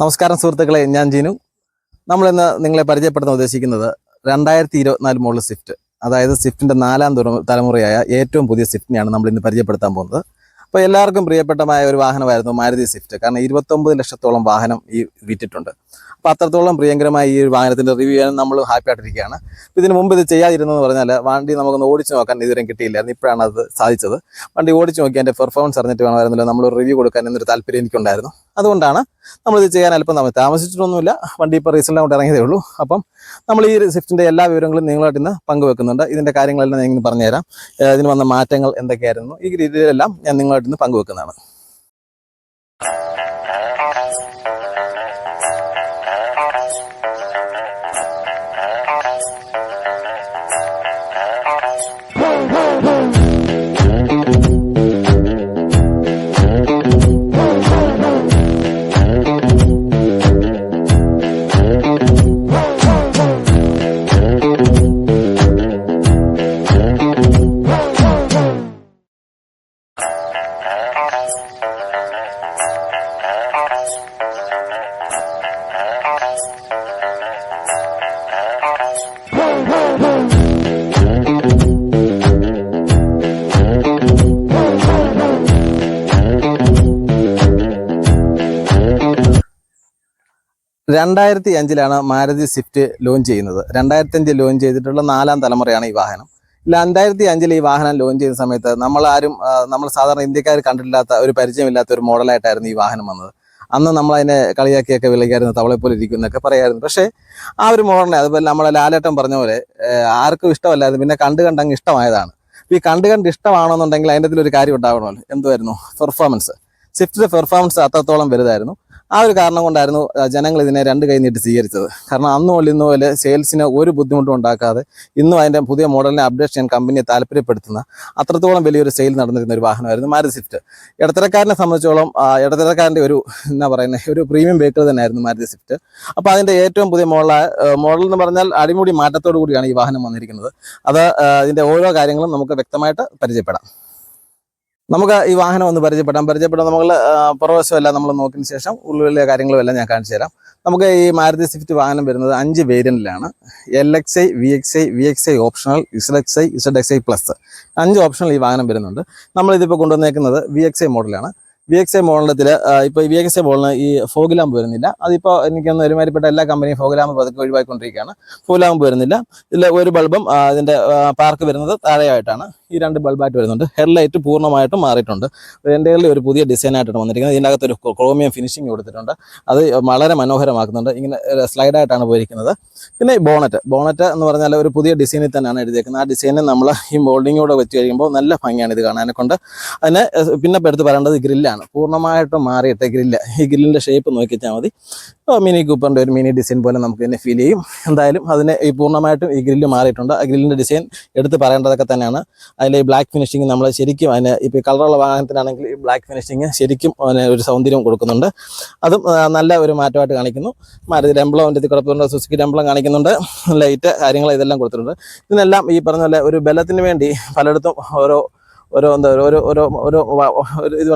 നമസ്കാരം സുഹൃത്തുക്കളെ, ഞാൻ ജീനു. നമ്മളിന്ന് നിങ്ങളെ പരിചയപ്പെടുത്താൻ ഉദ്ദേശിക്കുന്നത് 2024 മോഡൽ സ്വിഫ്റ്റ്, അതായത് സ്വിഫ്റ്റിൻ്റെ 4ാം തലമുറയായ ഏറ്റവും പുതിയ സ്വിഫ്റ്റിനെയാണ് നമ്മൾ ഇന്ന് പരിചയപ്പെടുത്താൻ പോകുന്നത്. അപ്പോൾ എല്ലാവർക്കും പ്രിയപ്പെട്ടമായ ഒരു വാഹനമായിരുന്നു മാരുതി സ്വിഫ്റ്റ്. കാരണം 29 ലക്ഷത്തോളം വാഹനം വിറ്റിട്ടുണ്ട്. അപ്പോൾ അത്രത്തോളം പ്രിയങ്കരമായ ഈ ഒരു വാഹനത്തിൻ്റെ റിവ്യൂ ചെയ്യാൻ നമ്മൾ ഹാപ്പി ആയിട്ടിരിക്കുകയാണ്. ഇതിന് മുമ്പ് ഇത് ചെയ്യാതിരുന്നതെന്ന് പറഞ്ഞാൽ വണ്ടി നമുക്കൊന്ന് ഓടിച്ച് നോക്കാൻ ഇതുവരെയും കിട്ടിയില്ലായിരുന്നു. ഇപ്പോഴാണ് അത് സാധിച്ചത്. വണ്ടി ഓടിച്ച് നോക്കി അതിൻ്റെ പെർഫോമൻസ് അറിഞ്ഞിട്ട് വേണമായിരുന്നല്ലോ നമ്മൾ റിവ്യൂ കൊടുക്കാൻ എന്നൊരു താല്പര്യം എനിക്കുണ്ടായിരുന്നു. അതുകൊണ്ടാണ് നമ്മളിത് ചെയ്യാൻ അല്പം താമസിച്ചിട്ടൊന്നുമില്ല. വണ്ടി ഇപ്പോൾ റീസെൻ്റ് ആയിട്ട് ഇറങ്ങിയതേ ഉള്ളൂ. അപ്പം നമ്മൾ ഈ സ്വിഫ്റ്റിൻ്റെ എല്ലാ വിവരങ്ങളും നിങ്ങളായിട്ട് ഇന്ന് പങ്കുവെക്കുന്നുണ്ട്. ഇതിൻ്റെ കാര്യങ്ങളെല്ലാം ഞാൻ ഇന്ന് പറഞ്ഞുതരാം. ഇതിന് വന്ന മാറ്റങ്ങൾ എന്തൊക്കെയായിരുന്നു, ഈ രീതിയിലെല്ലാം ഞാൻ നിങ്ങളായിട്ട് ഇന്ന് പങ്കുവെക്കുന്നതാണ്. രണ്ടായിരത്തി 2005 മാരുതി സ്വിഫ്റ്റ് ലോഞ്ച് ചെയ്യുന്നത്. 2005 ലോഞ്ച് ചെയ്തിട്ടുള്ള 4ാം തലമുറയാണ് ഈ വാഹനം. 2005 ഈ വാഹനം ലോഞ്ച് ചെയ്യുന്ന സമയത്ത് നമ്മൾ സാധാരണ ഇന്ത്യക്കാർ കണ്ടിട്ടില്ലാത്ത, ഒരു പരിചയമില്ലാത്ത ഒരു മോഡലായിട്ടായിരുന്നു ഈ വാഹനം വന്നത്. അന്ന് നമ്മളതിനെ കളിയാക്കിയൊക്കെ വിളിക്കായിരുന്നു, തവളെപ്പോലെ ഇരിക്കും എന്നൊക്കെ പറയായിരുന്നു. പക്ഷേ ആ ഒരു മോഡലിനെ, അതുപോലെ നമ്മളെ ലാലേട്ടൻ പറഞ്ഞ പോലെ, ആർക്കും ഇഷ്ടമല്ലായിരുന്നു. പിന്നെ കണ്ടങ്ങ് ഇഷ്ടമായതാണ്. ഈ കണ്ട് ഇഷ്ടമാണെന്നുണ്ടെങ്കിൽ അതിൻ്റെ ഒരു കാര്യം ഉണ്ടാവണമല്ലോ. എന്തുമായിരുന്നു? പെർഫോമൻസ്. സ്വിഫ്റ്റിൻ്റെ പെർഫോമൻസ് അത്രത്തോളം വലുതായിരുന്നു. ആ ഒരു കാരണം കൊണ്ടായിരുന്നു ജനങ്ങൾ ഇതിനെ 2 കൈ നീട്ടി സ്വീകരിച്ചത്. കാരണം അന്നും ഇന്ന് പോലെ സെയിൽസിന് ഒരു ബുദ്ധിമുട്ടും ഉണ്ടാക്കാതെ ഇന്നും അതിൻ്റെ പുതിയ മോഡലിനെ അപ്ഡേറ്റ് ചെയ്യാൻ കമ്പനിയെ താല്പര്യപ്പെടുത്തുന്ന അത്രത്തോളം വലിയൊരു സെയിൽ നടന്നിരുന്ന ഒരു വാഹനമായിരുന്നു മാരുതി സ്വിഫ്റ്റ്. ഇടത്തരക്കാരനെ സംബന്ധിച്ചോളം ഇടത്തരക്കാരൻ്റെ ഒരു പ്രീമിയം വെഹിക്കിൾ തന്നെയായിരുന്നു മാരുതി സ്വിഫ്റ്റ്. അപ്പോൾ അതിൻ്റെ ഏറ്റവും പുതിയ മോഡൽ എന്ന് പറഞ്ഞാൽ അടിമുടി മാറ്റത്തോടു കൂടിയാണ് ഈ വാഹനം വന്നിരിക്കുന്നത്. ഇതിൻ്റെ ഓരോ കാര്യങ്ങളും നമുക്ക് വ്യക്തമായിട്ട് പരിചയപ്പെടാം. നമുക്ക് ഈ വാഹനം ഒന്ന് പരിചയപ്പെടാം. നമ്മൾ പുറവശമെല്ലാം നമ്മൾ നോക്കിയതിന് ശേഷം ഉള്ളിലെ കാര്യങ്ങളും എല്ലാം ഞാൻ കാണിച്ചു തരാം. നമുക്ക് ഈ മാരുതി സ്വിഫ്റ്റ് വാഹനം വരുന്നത് 5 വേരിയന്റിലാണ്. LXI, VXI, VXI optional, ZXI, ZXI plus 5 optional ഈ വാഹനം വരുന്നുണ്ട്. നമ്മളിതിപ്പോൾ കൊണ്ടുവന്നേക്കുന്നത് VXI മോഡലാണ്. VXI മോഡലത്തിൽ ഇപ്പോൾ VXI മോഡലിന് ഈ ഫോഗ് ലാമ്പ് വരുന്നില്ല. അതിപ്പോൾ എനിക്കൊന്ന് ഒരുമാതിരിപ്പെട്ട എല്ലാ കമ്പനിയും ഫോഗ് ലാമ്പ് പതുക്കെ ഒഴിവാക്കിക്കൊണ്ടിരിക്കുകയാണ്. ഫോഗ് ലാമ്പ് വരുന്നില്ല. ഇതിൽ ഒരു ബൾബും അതിൻ്റെ പാർക്ക് വരുന്നത് താഴെയായിട്ടാണ്. ഈ 2 ബൾബായിട്ട് വരുന്നുണ്ട്. ഹെഡ്ലൈറ്റ് പൂർണ്ണമായിട്ടും മാറിയിട്ടുണ്ട്. എൻ്റെ ഒരു പുതിയ ഡിസൈനായിട്ടാണ് വന്നിരിക്കുന്നത്. ഇതിൻ്റെ അകത്തൊരു ക്രോമിയം ഫിനിഷിങ് കൊടുത്തിട്ടുണ്ട്. അത് വളരെ മനോഹരമാക്കുന്നുണ്ട്. ഇങ്ങനെ സ്ലൈഡായിട്ടാണ് പോയിരിക്കുന്നത്. പിന്നെ ബോണറ്റ് എന്ന് പറഞ്ഞാൽ ഒരു പുതിയ ഡിസൈനിൽ തന്നെയാണ് എഴുതിയേക്കുന്നത്. ആ ഡിസൈനെ നമ്മൾ ഈ മോൾഡിങ്ങോടെ വെച്ച് കഴിയുമ്പോൾ നല്ല ഭംഗിയാണ് ഇത് കാണാനെ കൊണ്ട്. അതിന് പിന്നെ എടുത്ത് പറയേണ്ടത് ഗ്രില്ലാണ്. പൂർണ്ണമായിട്ടും മാറിയിട്ട് ഗ്രില്ല്, ഈ ഗ്രില്ലിൻ്റെ ഷേപ്പ് നോക്കിച്ചാൽ മതി. മിനി കൂപ്പറിൻ്റെ ഒരു മിനി ഡിസൈൻ പോലെ നമുക്ക് ഇതിനെ ഫീൽ ചെയ്യും. എന്തായാലും അതിന് ഈ പൂർണ്ണമായിട്ടും ഈ ഗ്രില്ല് മാറിയിട്ടുണ്ട്. ആ ഗ്രില്ലിൻ്റെ ഡിസൈൻ എടുത്ത് പറയേണ്ടതൊക്കെ തന്നെയാണ്. അതിൽ ഈ ബ്ലാക്ക് ഫിനിഷിങ് നമ്മൾ ശരിക്കും അതിന് ഇപ്പോൾ ഈ കളറുള്ള വാഹനത്തിനാണെങ്കിൽ ഈ ബ്ലാക്ക് ഫിനിഷിങ് ശരിക്കും അതിന് ഒരു സൗന്ദര്യം കൊടുക്കുന്നുണ്ട്. അതും നല്ല ഒരു മാറ്റമായിട്ട് കാണിക്കുന്നു. മാരുതി എംബ്ലം അതിൻ്റെ കൊടുത്തിട്ടുണ്ട്, സുസുക്കി എംബ്ലം കാണിക്കുന്നുണ്ട്, ലൈറ്റ് കാര്യങ്ങൾ ഇതെല്ലാം കൊടുത്തിട്ടുണ്ട്. ഇതിനെല്ലാം ഈ പറഞ്ഞ പോലെ ഒരു ബലത്തിന് വേണ്ടി പലയിടത്തും ഓരോ ഇതുണ്ട്.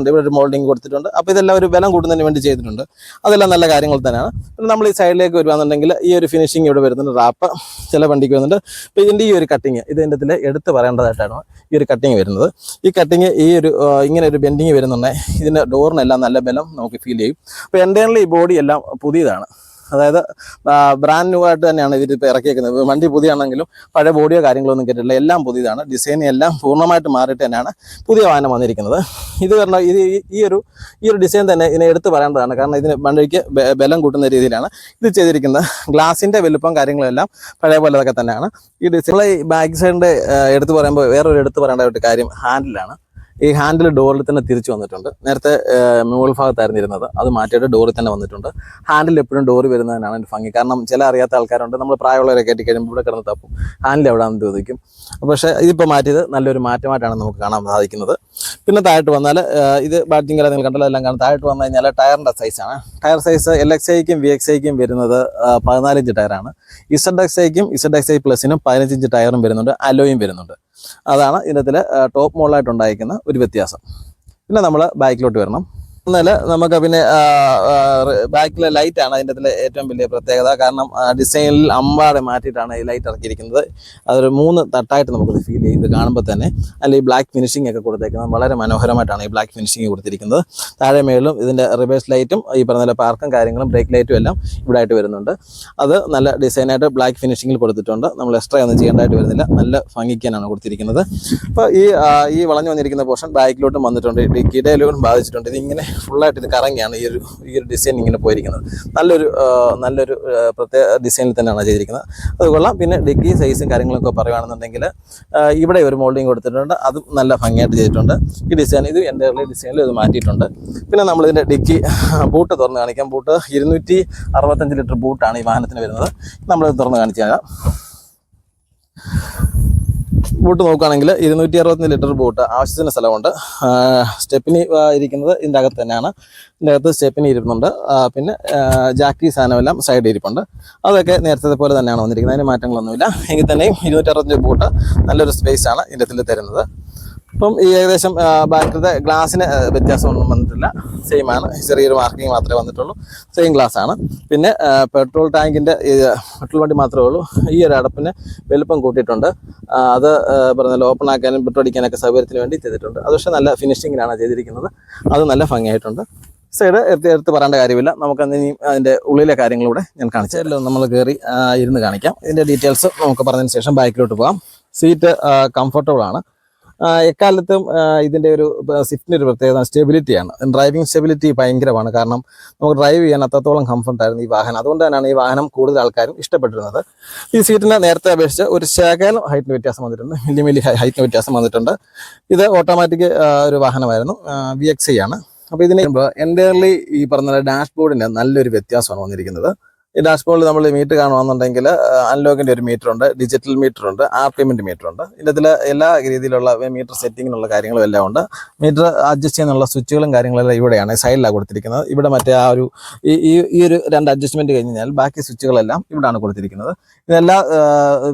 ഇവിടെ ഒരു മോൾഡിങ് കൊടുത്തിട്ടുണ്ട്. അപ്പോൾ ഇതെല്ലാം ഒരു ബലം കൂടുന്നതിന് വേണ്ടി ചെയ്തിട്ടുണ്ട്. അതെല്ലാം നല്ല കാര്യങ്ങൾ തന്നെയാണ്. പിന്നെ നമ്മൾ ഈ സൈഡിലേക്ക് വരുവാന്നുണ്ടെങ്കിൽ ഈ ഒരു ഫിനിഷിങ് ഇവിടെ വരുന്നുണ്ട്. റാപ്പ് ചില വണ്ടിക്ക് വരുന്നുണ്ട്. അപ്പോൾ ഇതിൻ്റെ ഈ ഒരു കട്ടിങ്, ഇതിൻ്റെ എടുത്ത് പറയേണ്ടതായിട്ടാണ് ഈ ഒരു കട്ടിങ് വരുന്നത്. ഈ കട്ടിങ് ഇങ്ങനെ ഒരു ബെൻഡിങ് വരുന്നുണ്ടെങ്കിൽ ഇതിൻ്റെ ഡോറിനെല്ലാം നല്ല ബലം നമുക്ക് ഫീൽ ചെയ്യും. അപ്പോൾ എൻ്റെ ഈ ബോഡി എല്ലാം പുതിയതാണ്. അതായത് ബ്രാൻഡ് ന്യൂ ആയിട്ട് തന്നെയാണ് ഇതിപ്പോൾ ഇറക്കിയേക്കുന്നത്. വണ്ടി പുതിയാണെങ്കിലും പഴയ ബോഡിയോ കാര്യങ്ങളൊന്നും കേട്ടിട്ടില്ല. എല്ലാം പുതിയതാണ്. ഡിസൈൻ എല്ലാം പൂർണ്ണമായിട്ട് മാറിയിട്ട് തന്നെയാണ് പുതിയ വാഹനം വന്നിരിക്കുന്നത്. ഇത് പറഞ്ഞാൽ ഈ ഒരു ഡിസൈൻ തന്നെ ഇതിനെ എടുത്ത് പറയേണ്ടതാണ്. കാരണം ഇതിന് വണ്ടിക്ക് ബലം കൂട്ടുന്ന രീതിയിലാണ് ഇത് ചെയ്തിരിക്കുന്നത്. ഗ്ലാസിൻ്റെ വലുപ്പം കാര്യങ്ങളെല്ലാം പഴയ പോലെ ഒക്കെ തന്നെയാണ്. ഈ ഡിസൈൻ ഈ ബാക്ക് സൈഡിൻ്റെ എടുത്ത് പറയുമ്പോൾ വേറൊരു എടുത്ത് പറയേണ്ട ഒരു കാര്യം ഹാൻഡിലാണ്. ഈ ഹാൻഡിൽ ഡോറിൽ തന്നെ തിരിച്ചു വന്നിട്ടുണ്ട്. നേരത്തെ മുകൾ ഭാഗത്തായിരുന്നു ഇരുന്നത്, അത് മാറ്റിയിട്ട് ഡോറിൽ തന്നെ വന്നിട്ടുണ്ട്. ഹാൻഡിൽ എപ്പോഴും ഡോറി വരുന്നതിനാണ് എൻ്റെ ഭംഗി. കാരണം ചില അറിയാത്ത ആൾക്കാരുണ്ട്, നമ്മൾ പ്രായമുള്ളവരെ കയറ്റി കഴിയുമ്പോൾ ഇവിടെ കിടന്ന് തപ്പും, ഹാൻഡിൽ എവിടെയാണെന്ന് ചോദിക്കും. പക്ഷേ ഇതിപ്പോൾ മാറ്റിയത് നല്ലൊരു മാറ്റമായിട്ടാണ് നമുക്ക് കാണാൻ സാധിക്കുന്നത്. പിന്നെ താഴോട്ട് വന്നാൽ ഇത് ബാറ്റിംഗ് നിങ്ങൾ കണ്ടല്ലോ, എല്ലാം കാണും. താഴോട്ട് വന്നു കഴിഞ്ഞാൽ ടയറിൻ്റെ സൈസാണ്. ടയർ സൈസ് LXIക്കും VXIക്കും വരുന്നത് 14 ഇഞ്ച് ടയറാണ്. ZXIക്കും ZXI പ്ലസിനും 15 ഇഞ്ച് ടയറും വരുന്നുണ്ട്. അലോയും വരുന്നുണ്ട്. അതാണ് ഇതിനകത്തിൽ ടോപ്പ് മോഡലായിട്ട് ഉണ്ടായിരിക്കുന്ന ഒരു വ്യത്യാസം. പിന്നെ നമ്മൾ ബാക്കിലോട്ട് വരണം. എന്നാൽ നമുക്ക് പിന്നെ ബാക്കിലെ ലൈറ്റാണ് അതിൻ്റെ ഏറ്റവും വലിയ പ്രത്യേകത. കാരണം ഡിസൈനിൽ അമ്പാടെ മാറ്റിയിട്ടാണ് ഈ ലൈറ്റ് ഇറക്കിയിരിക്കുന്നത്. അതൊരു 3 തട്ടായിട്ട് നമുക്കത് ഫീൽ ചെയ്ത് കാണുമ്പോൾ തന്നെ അല്ലെങ്കിൽ ഈ ബ്ലാക്ക് ഫിനിഷിംഗ് ഒക്കെ കൊടുത്തേക്കുന്നത് വളരെ മനോഹരമായിട്ടാണ് ഈ ബ്ലാക്ക് ഫിനിഷിംഗ് കൊടുത്തിരിക്കുന്നത്. താഴെ മേളും ഇതിൻ്റെ റിവേഴ്സ് ലൈറ്റും ഈ പറഞ്ഞ പാർക്കും കാര്യങ്ങളും ബ്രേക്ക് ലൈറ്റും എല്ലാം ഇവിടെ ആയിട്ട് വരുന്നുണ്ട്. അത് നല്ല ഡിസൈനായിട്ട് ബ്ലാക്ക് ഫിനിഷിങ്ങിൽ കൊടുത്തിട്ടുണ്ട്. നമ്മൾ എക്സ്ട്രാ ഒന്നും ചെയ്യേണ്ടതായിട്ട് വരുന്നില്ല, നല്ല ഭംഗിക്കാനാണ് കൊടുത്തിരിക്കുന്നത്. അപ്പോൾ ഈ വളഞ്ഞു വന്നിരിക്കുന്ന പോർഷൻ ബാക്കിലോട്ടും വന്നിട്ടുണ്ട്, ഡിക്കിയിലും ബാധിച്ചിട്ടുണ്ട്. ഇതിങ്ങനെ ഫുള്ളായിട്ട് ഇത് കറങ്ങിയാണ് ഈ ഒരു ഡിസൈൻ ഇങ്ങനെ പോയിരിക്കുന്നത്. നല്ലൊരു പ്രത്യേക ഡിസൈനിൽ തന്നെയാണ് ചെയ്തിരിക്കുന്നത്. അത് കൊള്ളാം. പിന്നെ ഡിക്കി സൈസും കാര്യങ്ങളൊക്കെ പറയുകയാണെന്നുണ്ടെങ്കിൽ ഇവിടെ ഒരു മോൾഡിങ് കൊടുത്തിട്ടുണ്ട്, അതും നല്ല ഭംഗിയായിട്ട് ചെയ്തിട്ടുണ്ട്. ഈ ഡിസൈൻ ഇത് എൻ്റെ ഡിസൈനിൽ ഇത് മാറ്റിയിട്ടുണ്ട്. പിന്നെ നമ്മളിതിൻ്റെ ഡിക്കി ബൂട്ട് തുറന്ന് കാണിക്കാം. ബൂട്ട് 265 ലിറ്റർ ബൂട്ടാണ് ഈ വാഹനത്തിന് വരുന്നത്. നമ്മളിത് തുറന്ന് കാണിച്ചു തരാം. ബൂട്ട് നോക്കുകയാണെങ്കിൽ 265 ലിറ്റർ ബൂട്ട്, ആവശ്യത്തിന് സ്ഥലമുണ്ട്. സ്റ്റെപ്പിനി ഇരിക്കുന്നത് ഇതിൻ്റെ അകത്ത് തന്നെയാണ്. ഇതിൻ്റെ അകത്ത് സ്റ്റെപ്പിനി ഇരുന്നുണ്ട്. പിന്നെ ജാക്കി സാധനമെല്ലാം സൈഡിൽ ഇരിപ്പുണ്ട്. അതൊക്കെ നേരത്തെ പോലെ തന്നെയാണ് വന്നിരിക്കുന്നത്, അതിന് മാറ്റങ്ങളൊന്നുമില്ല. എങ്കിൽ തന്നെയും 265 ബൂട്ട് നല്ലൊരു സ്പേസാണ് ഇതിൻ്റെ തരുന്നത്. അപ്പം ഈ ഏകദേശം ബാക്കിലത്തെ ഗ്ലാസ്സിന് വ്യത്യാസമൊന്നും വന്നിട്ടില്ല, സെയിം ആണ്. ചെറിയൊരു മാർക്കിങ് മാത്രമേ വന്നിട്ടുള്ളൂ, സെയിം ഗ്ലാസ് ആണ്. പിന്നെ പെട്രോൾ ടാങ്കിൻ്റെ പെട്രോൾ വണ്ടി മാത്രമേ ഉള്ളൂ. ഈ ഒരു അടപ്പിന് വലുപ്പം കൂട്ടിയിട്ടുണ്ട്. അത് പറഞ്ഞാൽ ഓപ്പൺ ആക്കാനും പെട്രോൾ അടിക്കാനൊക്കെ സൗകര്യത്തിന് വേണ്ടി ചെയ്തിട്ടുണ്ട്. അത് പക്ഷേ നല്ല ഫിനിഷിങ്ങിലാണ് ചെയ്തിരിക്കുന്നത്, അത് നല്ല ഭംഗിയായിട്ടുണ്ട്. സൈഡ് എടുത്ത് പറയേണ്ട കാര്യമില്ല. നമുക്കന്ന് ഇനി അതിൻ്റെ ഉള്ളിലെ കാര്യങ്ങളിലൂടെ ഞാൻ കാണിച്ചല്ലോ. നമ്മൾ കയറി ഇരുന്ന് കാണിക്കാം. ഇതിൻ്റെ ഡീറ്റെയിൽസ് നമുക്ക് പറഞ്ഞതിന് ശേഷം ബാക്കിലോട്ട് പോകാം. സീറ്റ് കംഫർട്ടബിൾ ആണ്. എക്കാലത്തും ഇതിൻ്റെ ഒരു സ്വിഫ്റ്റിൻ്റെ ഒരു പ്രത്യേകത സ്റ്റെബിലിറ്റിയാണ്. ഡ്രൈവിംഗ് സ്റ്റെബിലിറ്റി ഭയങ്കരമാണ്. കാരണം നമുക്ക് ഡ്രൈവ് ചെയ്യാൻ അത്രത്തോളം കംഫർട്ടായിരുന്നു ഈ വാഹനം. അതുകൊണ്ട് തന്നെയാണ് ഈ വാഹനം കൂടുതൽ ആൾക്കാരും ഇഷ്ടപ്പെട്ടിരുന്നത്. ഈ സീറ്റിനെ നേരത്തെ അപേക്ഷിച്ച് ഒരു ശകലം ഹൈറ്റിന് വ്യത്യാസം വന്നിട്ടുണ്ട്, മില്ലി ഹൈറ്റിന് വ്യത്യാസം വന്നിട്ടുണ്ട്. ഇത് ഓട്ടോമാറ്റിക് ഒരു വാഹനമായിരുന്നു, VXi ആണ്. അപ്പോൾ ഇതിന് എൻ്റയർലി ഈ പറഞ്ഞ ഡാഷ്ബോർഡിന് നല്ലൊരു വ്യത്യാസമാണ് വന്നിരിക്കുന്നത്. ഈ ഡാഷ്ബോർഡിൽ നമ്മൾ മീറ്റർ കാണുകയാണെന്നുണ്ടെങ്കിൽ അൺലോക്കിൻ്റെ ഒരു മീറ്റർ ഉണ്ട്, ഡിജിറ്റൽ മീറ്റർ ഉണ്ട്, RPM മീറ്റർ ഉണ്ട്. ഇതിൽ എല്ലാ രീതിയിലുള്ള മീറ്റർ സെറ്റിങ്ങിനുള്ള കാര്യങ്ങളും എല്ലാം ഉണ്ട്. മീറ്റർ അഡ്ജസ്റ്റ് ചെയ്യാനുള്ള സ്വിച്ചുകളും കാര്യങ്ങളെല്ലാം ഇവിടെയാണ്, സൈഡിലാണ് കൊടുത്തിരിക്കുന്നത്. ഇവിടെ മറ്റേ ആ ഒരു ഈ ഒരു 2 അഡ്ജസ്റ്റ്മെൻറ്റ് കഴിഞ്ഞാൽ ബാക്കി സ്വിച്ചുകളെല്ലാം ഇവിടെയാണ് കൊടുത്തിരിക്കുന്നത്. ഇതെല്ലാം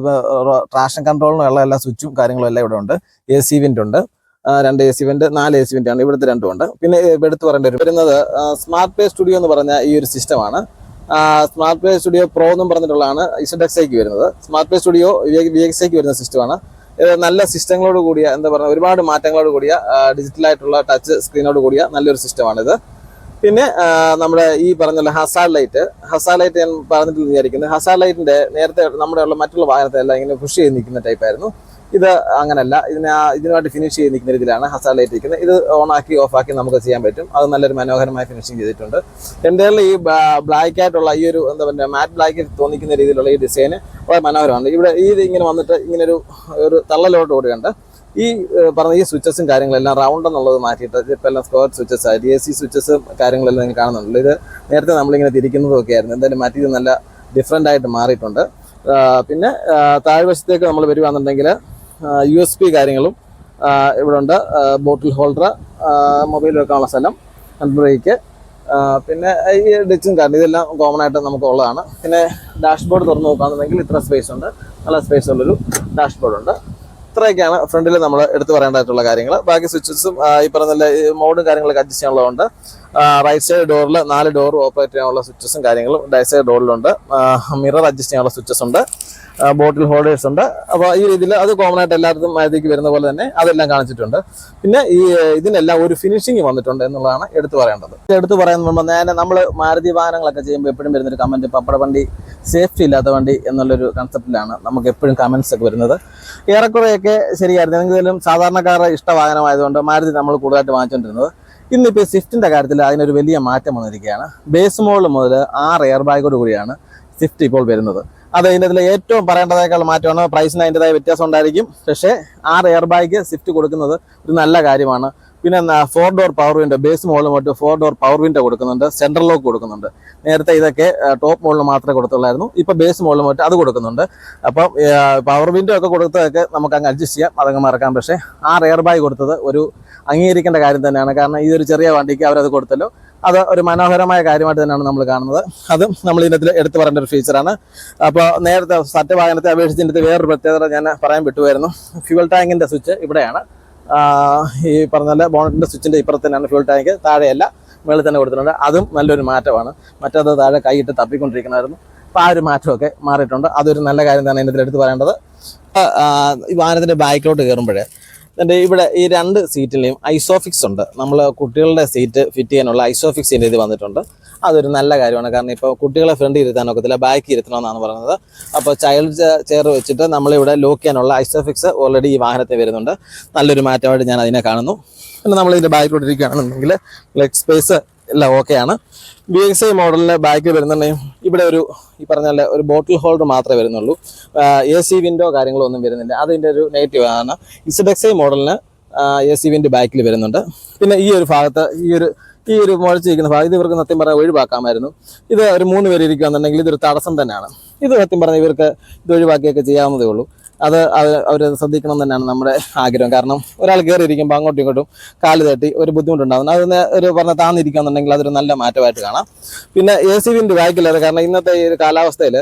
ട്രാക്ഷൻ കൺട്രോളിനുള്ള എല്ലാ സ്വിച്ചും കാര്യങ്ങളും എല്ലാം ഇവിടെ ഉണ്ട്. AC വെൻ്റ് ഉണ്ട്, 2 AC വെൻ്റ്, 4 AC വെൻ്റ് ആണ്, ഇവിടുത്തെ 2 ഉണ്ട്. പിന്നെ എടുത്ത് പറയേണ്ടി വരുന്നത് സ്മാർട്ട് പ്ലേ സ്റ്റുഡിയോ എന്ന് പറഞ്ഞ ഈ ഒരു സിസ്റ്റമാണ്. സ്മാർട്ട് പ്ലേ സ്റ്റുഡിയോ പ്രോ എന്നും പറഞ്ഞിട്ടുള്ളതാണ് ZXiക്ക് വരുന്നത്. സ്മാർട്ട് പ്ലേ സ്റ്റുഡിയോ VXiക്ക് വരുന്ന സിസ്റ്റമാണ്. നല്ല സിസ്റ്റങ്ങളോട് കൂടിയ, എന്താ പറയുക, ഒരുപാട് മാറ്റങ്ങളോട് കൂടിയ ഡിജിറ്റലായിട്ടുള്ള ടച്ച് സ്ക്രീനോട് കൂടിയ നല്ലൊരു സിസ്റ്റമാണിത്. പിന്നെ നമ്മുടെ ഈ പറഞ്ഞ ഹസാർഡ് ലൈറ്റ് ഞാൻ പറഞ്ഞിട്ട് വിചാരിക്കുന്നത്, ഹസാർഡ് ലൈറ്റിൻ്റെ നേരത്തെ നമ്മുടെ ഉള്ള മറ്റുള്ള വാഹനത്തെ എല്ലാം ഇങ്ങനെ പുഷ് ചെയ്ത് നിൽക്കുന്ന ടൈപ്പായിരുന്നു. ഇത് അങ്ങനല്ല, ഇതിനുമായിട്ട് ഫിനിഷ് ചെയ്ത് നിൽക്കുന്ന രീതിയിലാണ് ഹസാർഡ് ലൈറ്റ് ഇരിക്കുന്നത്. ഇത് ഓണാക്കി ഓഫാക്കി നമുക്ക് ചെയ്യാൻ പറ്റും. അത് നല്ലൊരു മനോഹരമായ ഫിനിഷിങ് ചെയ്തിട്ടുണ്ട്. എൻ്റെ ഈ ബ്ലാക്ക് ആയിട്ടുള്ള ഈ ഒരു എന്താ പറയുക മാറ്റ് ബ്ലാക്ക് തോന്നിക്കുന്ന രീതിയിലുള്ള ഈ ഡിസൈന് വളരെ മനോഹരമാണ്. ഇവിടെ ഇങ്ങനെ വന്നിട്ട് ഇങ്ങനെ ഒരു തള്ളലോട്ട് കൂടിയുണ്ട്. ഈ പറഞ്ഞ ഈ സ്വിച്ചസും കാര്യങ്ങളെല്ലാം റൗണ്ട് എന്നുള്ളത് മാറ്റിയിട്ട് ഇപ്പോൾ എല്ലാം സ്ക്വയർ സ്വിച്ചസ് ആയിട്ട് AC സ്വിച്ചസും കാര്യങ്ങളെല്ലാം ഇങ്ങനെ കാണുന്നുണ്ട്. ഇത് നേരത്തെ നമ്മളിങ്ങനെ തിരിക്കുന്നതും ഒക്കെ ആയിരുന്നു, എന്തായാലും മാറ്റി നല്ല ഡിഫറെൻ്റ് ആയിട്ട് മാറിയിട്ടുണ്ട്. പിന്നെ താഴ്വശത്തേക്ക് നമ്മൾ വരുവാണെന്നുണ്ടെങ്കിൽ USB കാര്യങ്ങളും ഇവിടെ ഉണ്ട്. ബോട്ടിൽ ഹോൾഡർ, മൊബൈൽ വെക്കാനുള്ള സ്ഥലം, ഹാൻഡ് ബ്രേക്ക്, പിന്നെ ഈ ഡിച്ചും കാർഡ്, ഇതെല്ലാം കോമൺ ആയിട്ട് നമുക്ക് ഉള്ളതാണ്. പിന്നെ ഡാഷ്ബോർഡ് തുറന്ന് നോക്കുകയാണെന്നുണ്ടെങ്കിൽ ഇത്ര സ്പേസ് ഉണ്ട്, നല്ല സ്പേസ് ഉള്ളൊരു ഡാഷ്ബോർഡ് ഉണ്ട്. ഇത്രയൊക്കെയാണ് ഫ്രണ്ടിൽ നമ്മൾ എടുത്തു പറയേണ്ടതായിട്ടുള്ള കാര്യങ്ങൾ. ബാക്കി സ്വിച്ചസും ഈ പറഞ്ഞ മോഡും കാര്യങ്ങളൊക്കെ അഡ്ജസ്റ്റ് ചെയ്യാനുള്ളതുണ്ട്. റൈറ്റ് സൈഡ് ഡോറിൽ 4 ഡോർ ഓപ്പറേറ്റ് ചെയ്യാനുള്ള സ്വിച്ചസും കാര്യങ്ങളും റൈറ്റ് സൈഡ് ഡോറിലുണ്ട്. മിറർ അഡ്ജസ്റ്റ് ചെയ്യാനുള്ള സ്വിച്ചസ് ഉണ്ട്, ബോട്ടിൽ ഹോൾഡേഴ്സ് ഉണ്ട്. അപ്പോൾ ഈ രീതിയിൽ അത് കോമൺ ആയിട്ട് എല്ലാവർക്കും മാരുതിക്ക് വരുന്ന പോലെ തന്നെ അതെല്ലാം കാണിച്ചിട്ടുണ്ട്. പിന്നെ ഇതിനെല്ലാം ഒരു ഫിനിഷിങ് വന്നിട്ടുണ്ട് എന്നുള്ളതാണ് എടുത്തു പറയേണ്ടത്. എടുത്തു പറയുമ്പോൾ നമ്മൾ മാരുതി വാഹനങ്ങളൊക്കെ ചെയ്യുമ്പോൾ എപ്പോഴും വരുന്നൊരു കമൻറ്റ്, പപ്പട വണ്ടി, സേഫ്റ്റി ഇല്ലാത്ത വണ്ടി എന്നുള്ളൊരു കൺസെപ്റ്റിലാണ് നമുക്ക് എപ്പോഴും കമൻസ് ഒക്കെ വരുന്നത്. ഏറെക്കുറെയൊക്കെ ശരിയായിരുന്നു. എന്തെങ്കിലും സാധാരണക്കാരുടെ ഇഷ്ടവാഹനമായതുകൊണ്ട് മാരുതി നമ്മൾ കൂടുതലായിട്ട് വാങ്ങിച്ചുകൊണ്ടിരുന്നത്. ഇന്നിപ്പോൾ സ്വിഫ്റ്റിൻ്റെ കാര്യത്തിൽ അതിനൊരു വലിയ മാറ്റം വന്നിരിക്കുകയാണ്. ബേസ് മോഡൽ മുതൽ 6 എയർ ബാഗോട് കൂടിയാണ് സ്വിഫ്റ്റ് ഇപ്പോൾ വരുന്നത്. അത് ഇതിൻ്റെ ഏറ്റവും പറയേണ്ടതായിട്ടുള്ള മാറ്റമാണ്. പ്രൈസിന് അതിൻ്റെതായ വ്യത്യാസം ഉണ്ടായിരിക്കും, പക്ഷേ 6 എയർ ബാഗ് സ്വിഫ്റ്റ് കൊടുക്കുന്നത് ഒരു നല്ല കാര്യമാണ്. പിന്നെ 4 ഡോർ പവർ വിൻഡോ, ബേസ് മോളിൽ മറ്റ് 4 ഡോർ പവർ വിൻഡോ കൊടുക്കുന്നുണ്ട്, സെൻട്രൽ ലോക്ക് കൊടുക്കുന്നുണ്ട്. നേരത്തെ ഇതൊക്കെ ടോപ്പ് മോളിൽ മാത്രമേ കൊടുത്തുള്ളായിരുന്നു, ഇപ്പോൾ ബേസ് മോളിൽ മറ്റ് അത് കൊടുക്കുന്നുണ്ട്. അപ്പം പവർ വിൻഡോ ഒക്കെ കൊടുത്തതൊക്കെ നമുക്ക് അങ്ങ് അഡ്ജസ്റ്റ് ചെയ്യാം, അതങ്ങ് മറക്കാം. പക്ഷേ 6 എയർ ബാഗ് കൊടുത്തത് ഒരു അംഗീകരിക്കേണ്ട കാര്യം തന്നെയാണ്. കാരണം ഇതൊരു ചെറിയ വണ്ടിക്ക് അവരത് കൊടുത്തല്ലോ, അത് ഒരു മനോഹരമായ കാര്യമായിട്ട് തന്നെയാണ് നമ്മൾ കാണുന്നത്. അതും നമ്മൾ ഇതിനകത്തിൽ എടുത്തു പറയേണ്ട ഒരു ഫീച്ചറാണ്. അപ്പോൾ നേരത്തെ മറ്റ് വാഹനത്തെ അപേക്ഷിച്ച് ഇതിൻ്റെ വേറൊരു പ്രത്യേകത ഞാൻ പറയാൻ വിട്ടുപോയിരുന്നു. ഫ്യൂവൽ ടാങ്കിൻ്റെ സ്വിച്ച് ഇവിടെയാണ്. ഈ പറഞ്ഞ ബോണറ്റിൻ്റെ സ്വിച്ചിൻ്റെ ഇപ്പുറത്ത് തന്നെയാണ് ഫ്യൂൽ ടാങ്ക്, താഴെയല്ല. മുകളിൽ തന്നെ കൊടുത്തിട്ടുണ്ട്. അതും നല്ലൊരു മാറ്റമാണ്. മറ്റത് താഴെ കൈയിട്ട് തപ്പിക്കൊണ്ടിരിക്കണമായിരുന്നു. അപ്പോൾ ആ ഒരു മാറ്റമൊക്കെ മാറിയിട്ടുണ്ട്. അതൊരു നല്ല കാര്യം തന്നെ ഇതിൻ്റെ എടുത്ത് പറയേണ്ടത്. ഈ വാഹനത്തിൻ്റെ ബാക്കിലോട്ട് കയറുമ്പോഴേ എന്നിട്ട് ഇവിടെ ഈ 2 സീറ്റിലെയും ഐസോഫിക്സ് ഉണ്ട്. നമ്മൾ കുട്ടികളുടെ സീറ്റ് ഫിറ്റ് ചെയ്യാനുള്ള ഐസോഫിക്സിൻ്റെ ഇത് വന്നിട്ടുണ്ട്. അതൊരു നല്ല കാര്യമാണ്. കാരണം ഇപ്പോൾ കുട്ടികളെ ഫ്രണ്ട് ഇരുത്താൻ ഒക്കത്തില്ല, ബാക്ക് ഇരുത്തണമെന്നാണ് പറയുന്നത്. അപ്പോൾ ചൈൽഡ് ചെയർ വെച്ചിട്ട് നമ്മളിവിടെ ലോക്ക് ചെയ്യാനുള്ള ഐസോഫിക്സ് ഓൾറെഡി ഈ വാഹനത്തിൽ വരുന്നുണ്ട്. നല്ലൊരു മാറ്റമായിട്ട് ഞാൻ അതിനെ കാണുന്നു. പിന്നെ നമ്മളിതിൻ്റെ ബാക്കിലോട്ട് ഇരിക്കുകയാണെന്നുണ്ടെങ്കിൽ ലെഗ് സ്പേസ് എല്ലാം ഓക്കെയാണ്. VXi മോഡലിന് ബാക്കിൽ വരുന്നുണ്ടെങ്കിൽ ഇവിടെ ഈ പറഞ്ഞ പോലെ ഒരു ബോട്ടിൽ ഹോൾഡർ മാത്രമേ വരുന്നുള്ളൂ. AC വിൻഡോ കാര്യങ്ങളോ ഒന്നും വരുന്നില്ല. അതിൻ്റെ ഒരു നെഗറ്റീവ് ആണ്. ZXi മോഡലിന് AC വിൻഡോ ബാക്കിൽ വരുന്നുണ്ട്. പിന്നെ ഈ ഒരു ഭാഗത്ത് ഈ ഒരു മുഴച്ചിരിക്കുന്ന ഭാഗം ഇത് ഇവർക്ക് സത്യം പറഞ്ഞാൽ ഒഴിവാക്കാമായിരുന്നു. ഇത് ഒരു 3 പേര് ഇരിക്കുകയാണെന്നുണ്ടെങ്കിൽ ഇതൊരു തടസ്സം തന്നെയാണ്. ഇത് സത്യം പറഞ്ഞാൽ ഇവർക്ക് ഇത് ഒഴിവാക്കിയൊക്കെ ചെയ്യാവുന്നതേ ഉള്ളൂ. അവർ ശ്രദ്ധിക്കണം തന്നെയാണ് നമ്മുടെ ആഗ്രഹം. കാരണം ഒരാൾ കയറി ഇരിക്കുമ്പോൾ അങ്ങോട്ടും ഇങ്ങോട്ടും കാല് തട്ടി ഒരു ബുദ്ധിമുട്ടുണ്ടാകുന്നു. അതിന് ഒരു പറഞ്ഞ താന്നിരിക്കുകയാണെന്നുണ്ടെങ്കിൽ അതൊരു നല്ല മാറ്റമായിട്ട് കാണാം. പിന്നെ AC വിൻഡ് ബാക്കിലത് കാരണം ഇന്നത്തെ ഈ ഒരു കാലാവസ്ഥയിൽ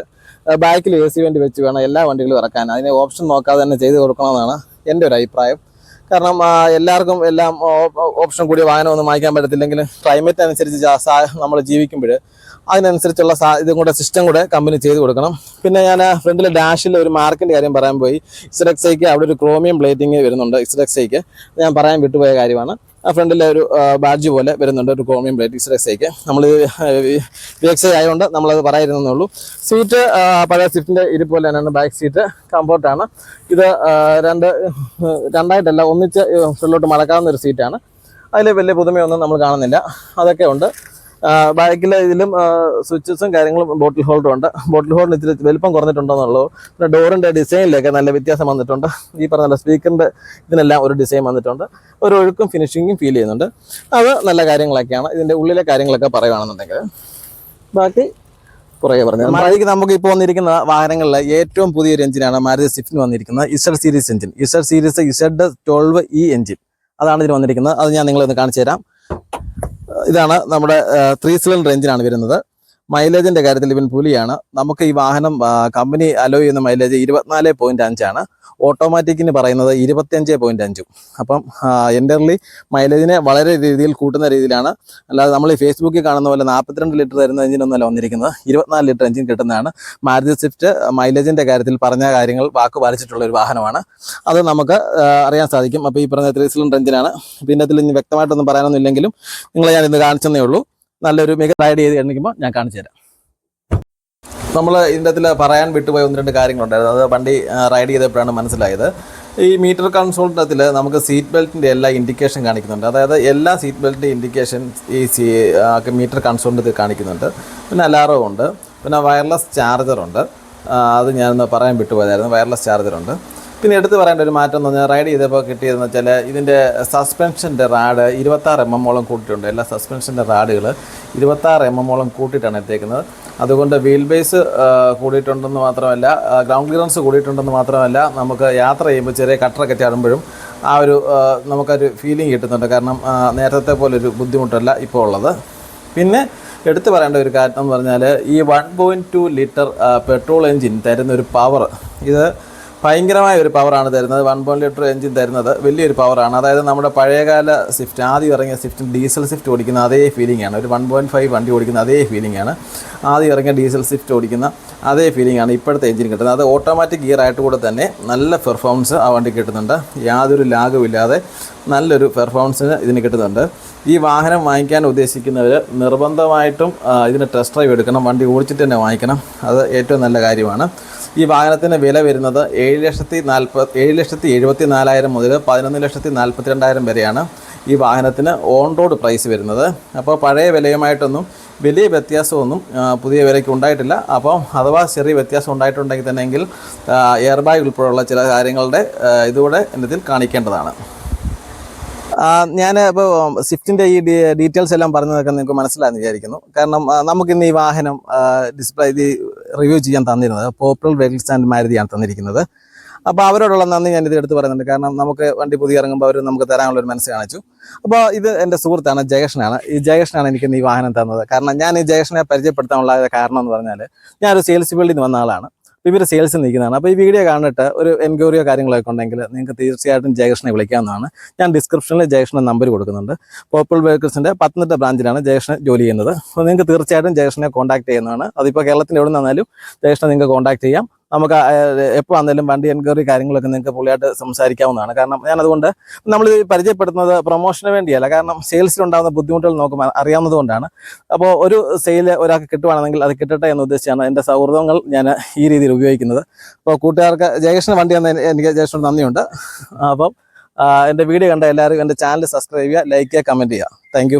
ബാക്കിൽ AC വിൻഡ് വെച്ച് വേണം എല്ലാ വണ്ടികളും ഇറക്കാൻ. അതിന് ഓപ്ഷൻ നോക്കാതെ തന്നെ ചെയ്ത് കൊടുക്കണമെന്നാണ് എൻ്റെ ഒരു അഭിപ്രായം. കാരണം എല്ലാവർക്കും എല്ലാം ഓപ്ഷൻ കൂടിയ വാഹനമൊന്നും വാങ്ങിക്കാൻ പറ്റത്തില്ലെങ്കിലും ക്ലൈമറ്റ് അനുസരിച്ച് നമ്മൾ ജീവിക്കുമ്പോൾ അതിനനുസരിച്ചുള്ള ഇതും കൂടെ സിസ്റ്റം കൂടെ കമ്പനി ചെയ്ത് കൊടുക്കണം. പിന്നെ ഞാൻ ഫ്രണ്ടിലെ ഡാഷിൽ ഒരു മാർക്കിൻ്റെ കാര്യം പറയാൻ പോയി. ZXiക്ക് അവിടെ ഒരു ക്രോമിയം പ്ലേറ്റിംഗ് വരുന്നുണ്ട്. ZXiക്ക് ഞാൻ പറയാൻ വിട്ടുപോയ കാര്യമാണ്. ആ ഫ്രണ്ടിലെ ഒരു ബാഡ്ജ് പോലെ വരുന്നുണ്ട്, ഒരു ക്രോമിയം പ്ലേറ്റ് ZXiക്ക്. നമ്മൾ VXi ആയതുകൊണ്ട് നമ്മളത് പറയായിരുന്നേ ഉള്ളൂ. സീറ്റ് പഴയ സ്വിഫ്റ്റിൻ്റെ ഇരിപ്പോലെ തന്നെയാണ്. ബാക്ക് സീറ്റ് കംഫർട്ടാണ്. ഇത് രണ്ടായിട്ടല്ല ഒന്നിച്ച് ഫ്രണ്ടിലോട്ട് മടക്കാവുന്ന ഒരു സീറ്റാണ്. അതിൽ വലിയ പുതുമയൊന്നും നമ്മൾ കാണുന്നില്ല. അതൊക്കെ ഉണ്ട്. ബാക്കിൽ ഇതിലും സ്വിച്ചസും കാര്യങ്ങളും ബോട്ടിൽ ഹോൾഡറും ഉണ്ട്. ബോട്ടിൽ ഹോൾഡറിന് ഇത്തിരി വലിപ്പം കുറഞ്ഞിട്ടുണ്ടെന്നുള്ളൂ. പിന്നെ ഡോറിൻ്റെ ഡിസൈനിലൊക്കെ നല്ല വ്യത്യാസം വന്നിട്ടുണ്ട്. ഈ പറഞ്ഞ സ്പീക്കറിൻ്റെ ഇതിനെല്ലാം ഒരു ഡിസൈൻ വന്നിട്ടുണ്ട്. ഒരു ഒഴുക്കും ഫിനിഷിങ്ങും ഫീൽ ചെയ്യുന്നുണ്ട്. അത് നല്ല കാര്യങ്ങളൊക്കെയാണ്. ഇതിൻ്റെ ഉള്ളിലെ കാര്യങ്ങളൊക്കെ പറയുകയാണെന്നുണ്ടെങ്കിൽ ബാക്കി പുറകെ പറഞ്ഞത് മാരുതിക്ക് നമുക്ക് ഇപ്പോൾ വന്നിരിക്കുന്ന വാഹനങ്ങളിൽ ഏറ്റവും പുതിയൊരു എഞ്ചിനാണ് മാരുതി സ്വിഫ്റ്റിന് വന്നിരിക്കുന്നത്. Z series engine, Z series Z12E engine, അതാണ് ഇതിന് വന്നിരിക്കുന്നത്. അത് ഞാൻ നിങ്ങളൊന്ന് കാണിച്ചു തരാം. ഇതാണ് നമ്മുടെ 3 സിലിണ്ടർ എഞ്ചിനാണ് വരുന്നത്. മൈലേജിൻ്റെ കാര്യത്തിൽ ഇവൻ പുലിയാണ്. നമുക്ക് ഈ വാഹനം കമ്പനി അലോ ചെയ്യുന്ന മൈലേജ് 24.5 ആണ്. ഓട്ടോമാറ്റിക്കിന് പറയുന്നത് 25.5. അപ്പം എൻ്റർലി മൈലേജിനെ വളരെ രീതിയിൽ കൂട്ടുന്ന രീതിയിലാണ്. അല്ലാതെ നമ്മൾ ഈ ഫേസ്ബുക്കിൽ കാണുന്ന പോലെ 42 ലിറ്റർ തരുന്ന എഞ്ചിനൊന്നുമല്ല വന്നിരിക്കുന്നത്. 24 ലിറ്റർ എഞ്ചിൻ കിട്ടുന്നതാണ്. മാരുതി സ്വിഫ്റ്റ് മൈലേജിൻ്റെ കാര്യത്തിൽ പറഞ്ഞ കാര്യങ്ങൾ വാക്ക് പാലിച്ചിട്ടുള്ള ഒരു വാഹനമാണ്. അത് നമുക്ക് അറിയാൻ സാധിക്കും. അപ്പോൾ ഈ പറഞ്ഞ 3 സിലിണ്ടർ എഞ്ചിനാണ്. പിന്നെ ഇതിൽ ഇനി വ്യക്തമായിട്ടൊന്നും പറയാനൊന്നും ഇല്ലെങ്കിലും നിങ്ങളെ ഞാൻ ഇന്ന് കാണിച്ചെന്നേ ഉള്ളൂ. നല്ലൊരു മിക റൈഡ് ചെയ്ത് എണ്ണിക്കുമ്പോൾ ഞാൻ കാണിച്ചു തരാം. നമ്മൾ ഇതിൻ്റെ പറയാൻ വിട്ടുപോയ 1-2 കാര്യങ്ങളുണ്ടായിരുന്നു. അത് വണ്ടി റൈഡ് ചെയ്തപ്പോഴാണ് മനസ്സിലായത്. ഈ മീറ്റർ കൺസോളിനകത്തിൽ നമുക്ക് സീറ്റ് ബെൽറ്റിൻ്റെ എല്ലാ ഇൻഡിക്കേഷൻ കാണിക്കുന്നുണ്ട്. അതായത് എല്ലാ സീറ്റ് ബെൽറ്റിൻ്റെ ഇൻഡിക്കേഷൻ ഈ മീറ്റർ കൺസോളിൻ്റെ കാണിക്കുന്നുണ്ട്. പിന്നെ അലാറവും ഉണ്ട്. പിന്നെ വയർലെസ് ചാർജറുണ്ട്. അത് ഞാനൊന്ന് പറയാൻ വിട്ടുപോയതായിരുന്നു. വയർലെസ് ചാർജറുണ്ട്. പിന്നെ എടുത്ത് പറയേണ്ട ഒരു മാറ്റം എന്ന് പറഞ്ഞാൽ റൈഡ് ചെയ്തപ്പോൾ കിട്ടിയതെന്ന് വെച്ചാൽ ഇതിൻ്റെ സസ്പെൻഷൻ്റെ റാഡ് 26 mm കൂട്ടിയിട്ടുണ്ട്. എല്ലാ സസ്പെൻഷൻ്റെ റാഡുകൾ 26 mm കൂട്ടിയിട്ടാണ് എടുത്തേക്കുന്നത്. അതുകൊണ്ട് വീൽ ബേസ് കൂടിയിട്ടുണ്ടെന്ന് മാത്രമല്ല, ഗ്രൗണ്ട് ക്ലിയറൻസ് കൂടിയിട്ടുണ്ടെന്ന് മാത്രമല്ല, നമുക്ക് യാത്ര ചെയ്യുമ്പോൾ ചെറിയ കട്ടറൊക്കെ ചാടുമ്പോഴും ആ ഒരു നമുക്കൊരു ഫീലിംഗ് കിട്ടുന്നുണ്ട്. കാരണം നേരത്തെ പോലൊരു ബുദ്ധിമുട്ടല്ല ഇപ്പോൾ ഉള്ളത്. പിന്നെ എടുത്തു പറയേണ്ട ഒരു കാര്യം എന്ന് പറഞ്ഞാൽ ഈ 1.2 ലിറ്റർ പെട്രോൾ എഞ്ചിൻ തരുന്നൊരു പവർ, ഇത് ഭയങ്കരമായ ഒരു പവറാണ് തരുന്നത്. 1.2 ലിറ്റർ എഞ്ചിൻ തരുന്നത് വലിയൊരു പവറാണ്. അതായത് നമ്മുടെ പഴയകാല സ്വിഫ്റ്റ്, ആദ്യം ഇറങ്ങിയ സ്വിഫ്റ്റ് ഡീസൽ സ്വിഫ്റ്റ് ഓടിക്കുന്ന അതേ ഫീലിംഗ് ആണ്. ഒരു 1.5 വണ്ടി ഓടിക്കുന്ന അതേ ഫീലിംഗ് ആണ്. ആദ്യം ഇറങ്ങിയ ഡീസൽ സ്വിഫ്റ്റ് ഓടിക്കുന്ന അതേ ഫീലിംഗ് ആണ് ഇപ്പോഴത്തെ എഞ്ചിൻ കിട്ടുന്നത്. അത് ഓട്ടോമാറ്റിക് ഗിയർ ആയിട്ട് കൂടെ തന്നെ നല്ല പെർഫോമൻസ് ആ വണ്ടി കിട്ടുന്നുണ്ട്. യാതൊരു ലാഗും ഇല്ലാതെ നല്ലൊരു പെർഫോമൻസിന് ഇതിന് കിട്ടുന്നുണ്ട്. ഈ വാഹനം വാങ്ങിക്കാൻ ഉദ്ദേശിക്കുന്നവർ നിർബന്ധമായിട്ടും ഇതിന് ടെസ്റ്റ് ഡ്രൈവ് എടുക്കണം. വണ്ടി ഓടിച്ചിട്ട് തന്നെ വാങ്ങിക്കണം. അത് ഏറ്റവും നല്ല കാര്യമാണ്. ഈ വാഹനത്തിന് വില വരുന്നത് 7,74,000 മുതൽ 11,42,000 വരെയാണ് ഈ വാഹനത്തിന് ഓൺ റോഡ് പ്രൈസ് വരുന്നത്. അപ്പോൾ പഴയ വിലയുമായിട്ടൊന്നും വലിയ വ്യത്യാസമൊന്നും പുതിയ വിലയ്ക്ക് ഉണ്ടായിട്ടില്ല. അപ്പോൾ അഥവാ ചെറിയ വ്യത്യാസം ഉണ്ടായിട്ടുണ്ടെങ്കിൽ തന്നെയെങ്കിൽ എയർ ബാഗ് ഉൾപ്പെടെയുള്ള ചില കാര്യങ്ങളുടെ ഇതുകൂടെ ഇതിൽ കാണിക്കേണ്ടതാണ്. ഞാൻ ഇപ്പോൾ സ്വിഫ്റ്റിൻ്റെ ഈ ഡീറ്റെയിൽസ് എല്ലാം പറഞ്ഞതൊക്കെ നിങ്ങൾക്ക് മനസ്സിലായെന്ന് വിചാരിക്കുന്നു. കാരണം നമുക്കിന്ന് ഈ വാഹനം ഡിസ്പ്ലേ ഇത് റിവ്യൂ ചെയ്യാൻ തന്നിരുന്നത് പോപ്പുലർ വെഹിക്കിൾസ് ആൻഡ് മാരുതിയാണ് തന്നിരിക്കുന്നത്. അപ്പോൾ അവരോടുള്ള നന്ദി ഞാനിത് എടുത്ത് പറയുന്നുണ്ട്. കാരണം നമുക്ക് വണ്ടി പുതിയ ഇറങ്ങുമ്പോൾ അവർ നമുക്ക് തരാനുള്ളൊരു മനസ്സ് കാണിച്ചു. അപ്പോൾ ഇത് എൻ്റെ സുഹൃത്താണ്, ജയകൃഷ്ണനാണ്. ഈ ജയകൃഷ്ണനാണ് എനിക്കിന്ന് ഈ വാഹനം തന്നത്. കാരണം ഞാൻ ഈ ജയകൃഷ്ണനെ പരിചയപ്പെടുത്താനുള്ള കാരണം എന്ന് പറഞ്ഞാൽ ഞാനൊരു സെയിൽസ് ഫീൽഡിൽ നിന്ന് വന്ന ആളാണ്. ഇവർ സെയിൽസ് നിൽക്കുന്നതാണ്. അപ്പോൾ ഈ വീഡിയോ കണ്ടിട്ട് ഒരു എൻക്വയറിയോ കാര്യങ്ങളൊക്കെ ഉണ്ടെങ്കിൽ നിങ്ങൾക്ക് തീർച്ചയായിട്ടും ജയകൃഷ്ണനെ വിളിക്കാവുന്നതാണ്. ഞാൻ ഡിസ്ക്രിപ്ഷനിൽ ജയകൃഷ്ണൻ നമ്പർ കൊടുക്കുന്നുണ്ട്. പോപ്പുലർ ബേക്കേഴ്സിൻ്റെ പത്തനംതിട്ട ബ്രാഞ്ചിലാണ് ജയകൃഷ്ണൻ ജോലി ചെയ്യുന്നത്. അപ്പോൾ നിങ്ങൾക്ക് തീർച്ചയായിട്ടും ജയകൃഷ്ണനെ കോൺടാക്ട് ചെയ്യുന്നതാണ്. അതിപ്പോൾ കേരളത്തിൽ എവിടെ നിന്നാലും ജയകൃഷ്ണനെ നിങ്ങൾക്ക് കോൺടാക്ട് ചെയ്യാം. നമുക്ക് എപ്പോൾ വന്നാലും വണ്ടി എൻക്വയറി കാര്യങ്ങളൊക്കെ നിങ്ങൾക്ക് പുള്ളിയായിട്ട് സംസാരിക്കാവുന്നതാണ്. കാരണം ഞാനതുകൊണ്ട് നമ്മൾ പരിചയപ്പെടുത്തുന്നത് പ്രൊമോഷന് വേണ്ടിയല്ല, കാരണം സെയിൽസിലുണ്ടാകുന്ന ബുദ്ധിമുട്ടുകൾ നമുക്ക് അറിയാവുന്നതുകൊണ്ടാണ്. അപ്പോൾ ഒരു സെയിൽ ഒരാൾക്ക് കിട്ടുവാണെങ്കിൽ അത് കിട്ടട്ടെ എന്ന് ഉദ്ദേശിച്ചാണ് എൻ്റെ സൗഹൃദങ്ങൾ ഞാൻ ഈ രീതിയിൽ ഉപയോഗിക്കുന്നത്. അപ്പോൾ കൂട്ടുകാർക്ക് ജയകൃഷ്ണൻ വണ്ടി വന്ന എനിക്ക് ജയകൃഷ്ണൻ നന്ദിയുണ്ട്. അപ്പം എൻ്റെ വീഡിയോ കണ്ട എല്ലാവരും എൻ്റെ ചാനൽ സബ്സ്ക്രൈബ് ചെയ്യുക, ലൈക്ക് ചെയ്യുക, കമൻറ്റ് ചെയ്യുക. താങ്ക്